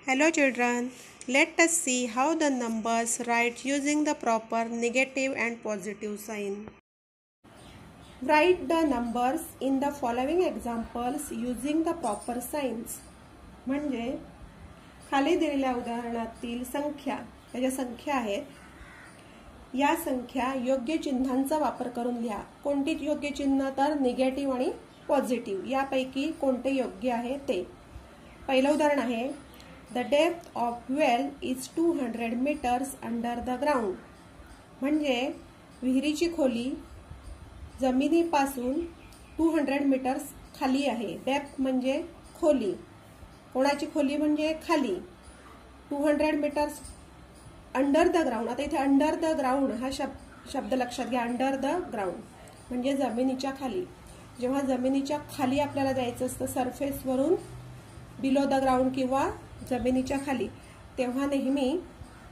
Hello children, let us see how the numbers write using the proper negative and positive sign. Write the numbers in the following examples using the proper signs. म्हणजे खाली दिलेल्या उदाहरणातील संख्या या संख्या आहेत. या संख्या योग्य चिन्हांचा वापर करून लिहा. कोणती योग्य चिन्ह तर निगेटिव्ह आणि पॉझिटिव्ह यापैकी कोणते योग्य आहे ते. पहिलं उदाहरण आहे The depth of well is 200 meters under the ground. म्हणजे विहिरीची खोली जमिनीपासून 200 मीटर्स खाली आहे. डेप्थ म्हणजे खोली. कोणाची खोली म्हणजे खाली. 200 मीटर्स अंडर द ग्राउंड. आता इथे अंडर द ग्राउंड हा शब्द लक्षात घ्या. अंडर द ग्राउंड म्हणजे जमिनीच्या खाली. जेव्हा जमिनीच्या खाली आपल्याला जायचं असतं सरफेसवरून बिलो द ग्राउंड किंवा जमिनीच्या खाली, तेव्हा नेहमी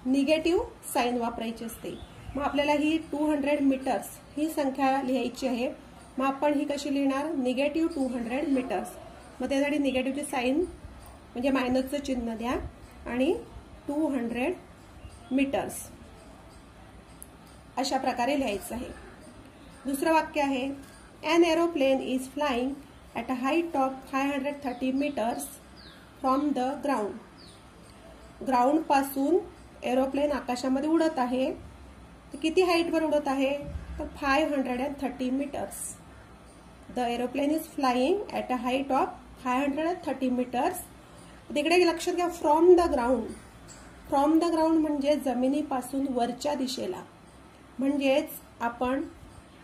निगेटिव्ह साइन वापरायची असते. मग आपल्याला ही 200 मीटर्स ही संख्या लिहायची आहे. मग आपण ही कशी लिहिणार? Negative 200 metres. मग त्यासाठी निगेटिव्हची साइन म्हणजे मायनसचं चिन्ह द्या आणि 200 मीटर्स अशा प्रकारे लिहायचं आहे. दुसरं वाक्य आहे An aeroplane is flying at a height of 530 meters from the ground. Ground पासून एरोप्लेन आकाशामध्ये उडत आहे. तर किती हाईटवर उडत आहे? तर 530 metres. The aeroplane is flying at a height of 530 metres. तिकडे लक्षात घ्या from the ground. From the ground म्हणजे जमिनीपासून वरच्या दिशेला. म्हणजेच आपण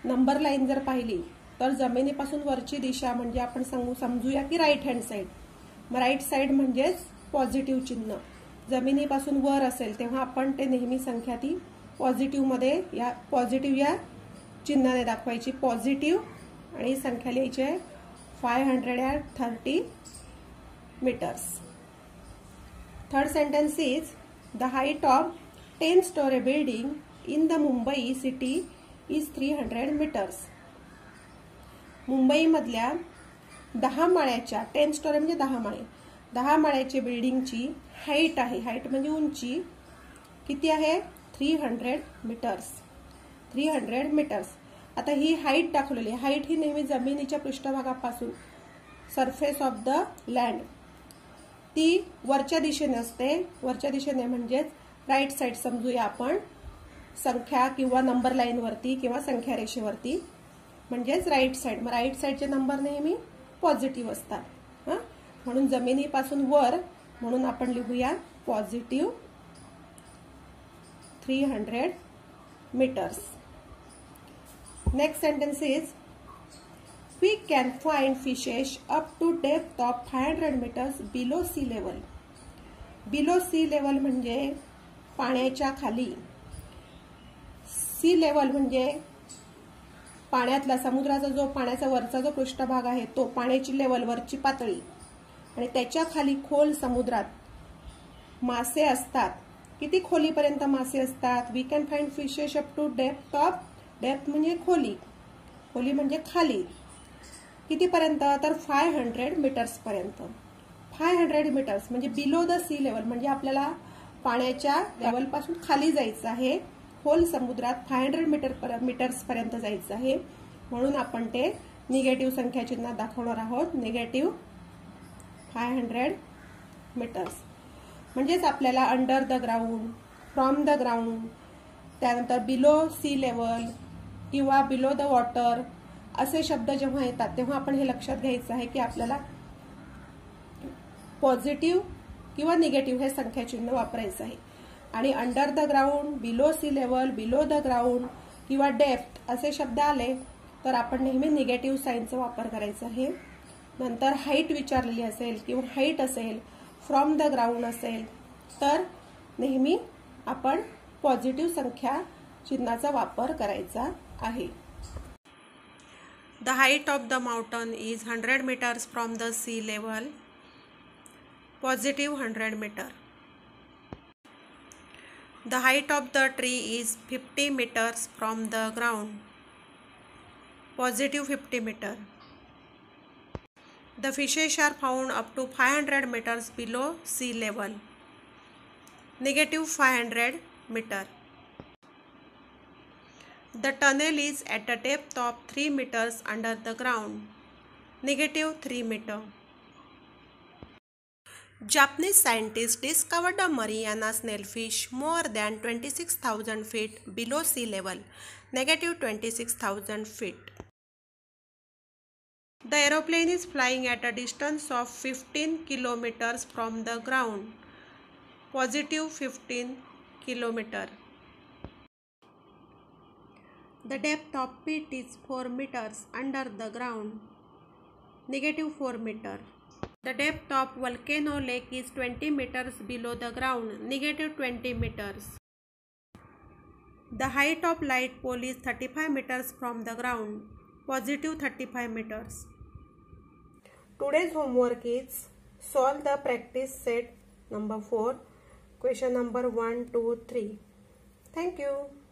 नंबर लाईन जर पाहिली तर जमिनीपासून वरची दिशा म्हणजे आपण समजूया की राईट हँड साइड. मग राईट साइड म्हणजेच पॉझिटिव्ह चिन्ह. जमिनीपासून वर असेल तेव्हा आपण ते नेहमी संख्या ती पॉझिटिव्ह मध्ये या पॉझिटिव्ह या चिन्हाने दाखवायची. पॉझिटिव्ह आणि संख्या लिहायची आहे 530 metres. Third sentence is the height of 10 storey building in the Mumbai city is 300 metres. मुंबईमधल्या 10 माळ्याच्या 10 स्टोरी म्हणजे 10 माळे 10 माळ्याची बिल्डिंगची हाईट आहे. हाईट म्हणजे उंची किती आहे? 300 मीटर्स. 300 मीटर्स. आता ही हाईट दाखवलेली. हाईट ही नेहमी जमिनीच्या पृष्ठभागापासून सरफेस ऑफ द लँड ती वरच्या दिशेने असते. वरच्या दिशेने म्हणजेच राईट साइड समजूया आपण संख्या किंवा नंबर लाईन वरती किंवा संख्या रेषेवरती म्हणजेच राईट साइड. मग राईट साइडचे नंबर नेहमी पॉझिटिव्ह असतात. म्हणून जमिनीपासून वर म्हणून आपण लिहूया positive 300 metres. Next sentence is we can find fishes up to depth of 500 metres below sea level. Below sea level म्हणजे पाण्याच्या खाली. सी लेवल म्हणजे पाण्यातला समुद्राचा जो पाण्याचा वरचा जो पृष्ठभाग आहे तो पाण्याची लेवल वरची पातळी आणि त्याच्या खाली खोल समुद्रात मासे असतात. किती खोलीपर्यंत मासे असतात? We can find fishes up to depth of depth म्हणजे खोली. खोली म्हणजे खाली. कितीपर्यंत? तर 500 मीटर्स पर्यंत. 500 मीटर्स म्हणजे बिलो द सी लेवल म्हणजे आपल्याला पाण्याच्या लेवल पासून खाली जायचं आहे. खोल समुद्रात 500 मीटर्स पर्यंत जायचं आहे. म्हणून आपण ते निगेटिव्ह संख्या चिन्हात दाखवणार आहोत. Negative 500 metres. म्हणजेच आपल्याला under the ground, from the ground, त्यानंतर बिलो सी लेवल किंवा बिलो द वॉटर असे शब्द जेव्हा येतात तेव्हा आपण हे लक्षात घ्यायचं आहे की आपल्याला पॉझिटिव्ह किंवा निगेटिव्ह हे संख्या चिन्ह वापरायचं आहे. आणि under the ground, below sea level, below the ground किंवा डेप्थ असे शब्द आले तर आपण नेहमी निगेटिव्ह साइनचा वापर करायचा आहे. नंतर हाईट विचारलेली असेल किंवा हाईट असेल, फ्रॉम द ग्राउंड असेल तर नेहमी आपण पॉझिटिव्ह संख्या चिन्हाचा वापर करायचा आहे. The height of the mountain is 100 metres from the sea level. Positive 100 metre. The height of the tree is 50 meters from the ground. Positive 50 meter. The fishes are found up to 500 meters below sea level. negative 500 meter. The tunnel is at a depth of 3 meters under the ground, negative 3 meter. Japanese scientists discovered a Mariana snailfish more than 26,000 feet below sea level, negative 26,000 feet. The aeroplane is flying at a distance of 15 kilometers from the ground, positive 15 kilometers. The depth of pit is 4 meters under the ground, negative 4 meters. The depth of volcano lake is 20 meters below the ground, negative 20 meters. The height of light pole is 35 meters from the ground, positive 35 meters. Today's homework is solve the practice set number 4, question number 1, 2, 3. Thank you.